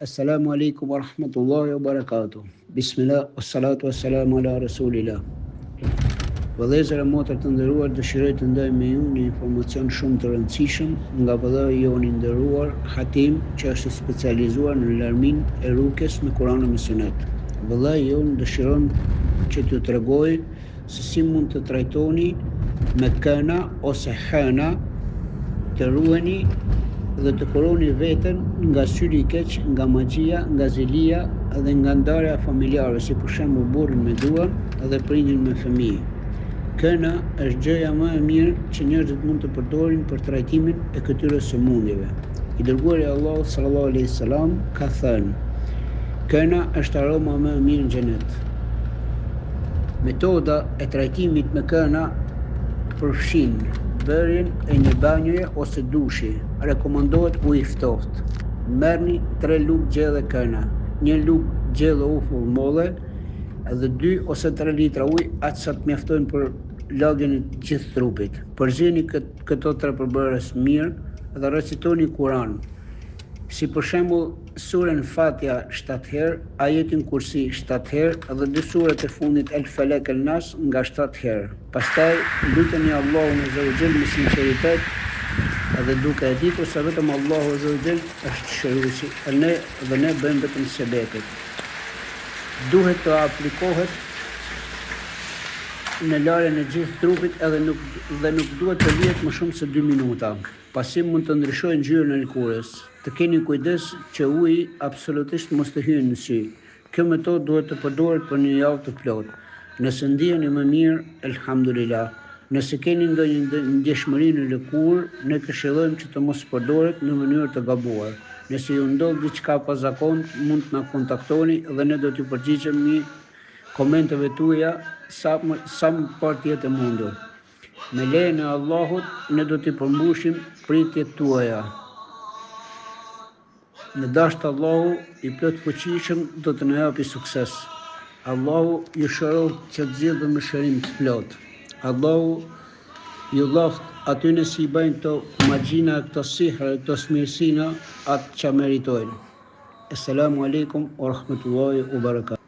Assalamu alaikum wa rahmatullahi wa barakatuh. Bismillah, wassalatu wassalamu ala rasulillah. Vëllezër e motër të nderuar, dëshiroj të ndaj me ju një informacion shumë të rëndësishëm nga vëllai jon i nderuar Hatim, që është specializuar në larmin e rukjes me Kur'an dhe Sunet. Vëllai jon dëshiron që t'ju tregoj se si mund të trajtoni me këna ose hëna, të ruheni dhe të kuroni veten nga syri i keq, nga magjia, nga zelia dhe nga ndarja familjare, si për shembull burrin me gruan dhe prindin me fëmijë. Këna është gjëja më e mirë që njerëzit mund të përdorin për trajtimin e këtyre sëmundjeve. I dërguari i Allahut sallallahu alaihi wasallam ka thënë: "Këna është aroma më e mirë në xhenet." Metoda e trajtimit me këna përfshin bërjen e një banjoje ose dushi. Rekomandohet ujë i ftohtë. Merrni 3 lugë gjelle këna, 1 lugë gjelle ufull molle dhe 2 ose 3 litra ujë, aq sa të mjaftojnë për lagjen e gjithë trupit. Përzini këto 3 përbërës mirë dhe recitoni Kur'an. Si për shembull surën Fatiha 7 herë, ajetin Kursi 7 herë dhe 2 surat e fundit El Falaq El Nas nga 7 herë. Pastaj luteni Allahun azza wa jall me sinqeritet dhe duke e ditur se vetëm Allahu azza wa jall është shëruesi, ne bëjmë vetëm sebepet. Duhet të aplikohet në larjen e gjithë trupit dhe nuk duhet të lihet më shumë se 2 minuta. Pasi mund të ndryshojë ngjyrën e lëkurës. Të keni kujdes që uji absolutisht mos të hyjë në sy. Kjo metodë duhet të përdoret për një javë të plotë. Nëse ndiheni më mirë, elhamdulillah. Nëse keni ndonjë ndjeshmëri në lëkurë, ne këshillojmë që të mos përdoret në mënyrë të gabuar. Nëse ju ndodh diçka pa zakon, mund të na kontaktoni dhe ne do t'ju përgjigjemi komenteve tuaja sa më parë të jetë e mundur. Me lejen e Allahut, ne do t'i përmbushim pritjet tuaja. Në dashur Allahu i plot fuqishëm do të na japi sukses. Allahu ju shëroj që të zgjidhë me shërim të plot. Allahu ju laft atyne si i bëjnë këto magjina, këto sihre, këto smirësina, atë që meritojnë. Assalamu alaikum wa rahmatullahi wa barakatuh.